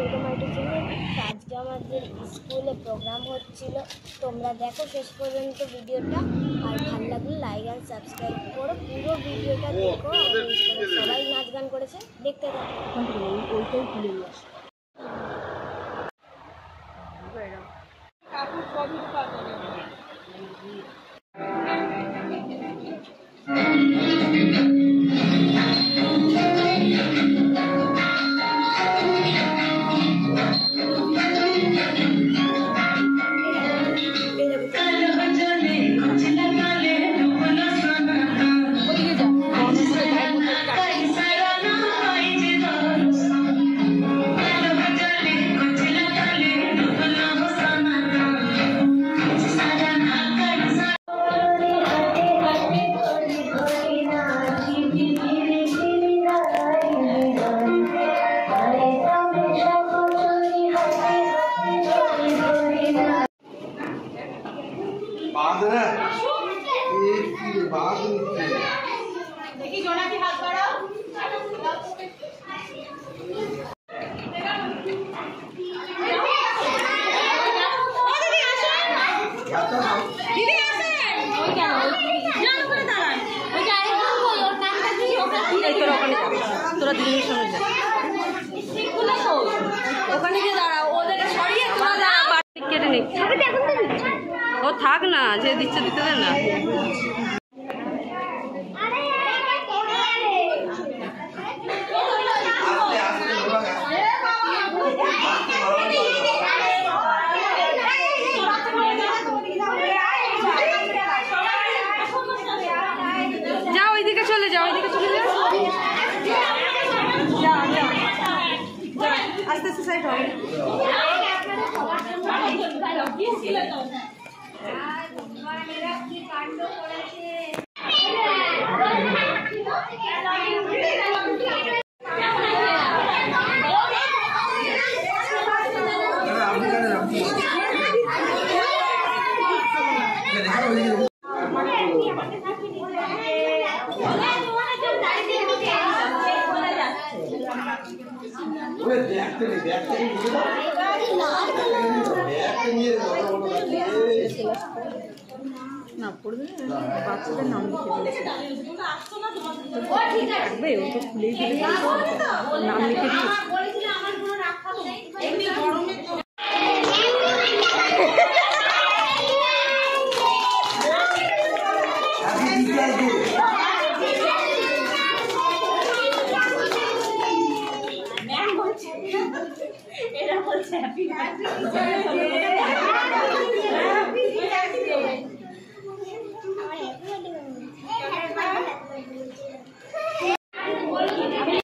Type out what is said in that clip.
Welcome my to channel. আজকে আমাদের স্কুলে প্রোগ্রাম হচ্ছিল, তোমরা দেখো শেষ পর্যন্ত ভিডিওটা। আর ভালো লাগলে লাইক আর সাবস্ক্রাইব করো, পুরো ভিডিওটা দেখো। আমাদের স্কুলে সবাই নাচ গান করেছে, দেখতে থাকো। ওইটাই খুলে নিয়ে আসো। देखिए जोना की हाथ बढ़ाओ। दीदी आसे ওই কেন জানো করে দাঁড়ান ওই যে আরেকজন কই ওর নামটা কি ওখানে এই তোরা ওখানে তোরা দিদির সামনে যা খুলে তো ওখানে গিয়ে দাঁড়াও ওদেরকে সরিয়ে তোরা দাঁড়া বাড়ি কেটে নে ছবিটা এখন তো দিচ্ছি ও থাক না যে দিচ্ছে দিতে দেন না যাও ওইদিকে চলে যাও ওইদিকে চলে যাও আস্তে আস্তে সাইড হবে না পড়বে বাচ্চাদের নাম লিখে দিয়েছে থাকবে ও তো খুলেই দিলে নাম লিখে দিয়েছে এরা বলছে হ্যাপি বার্থডে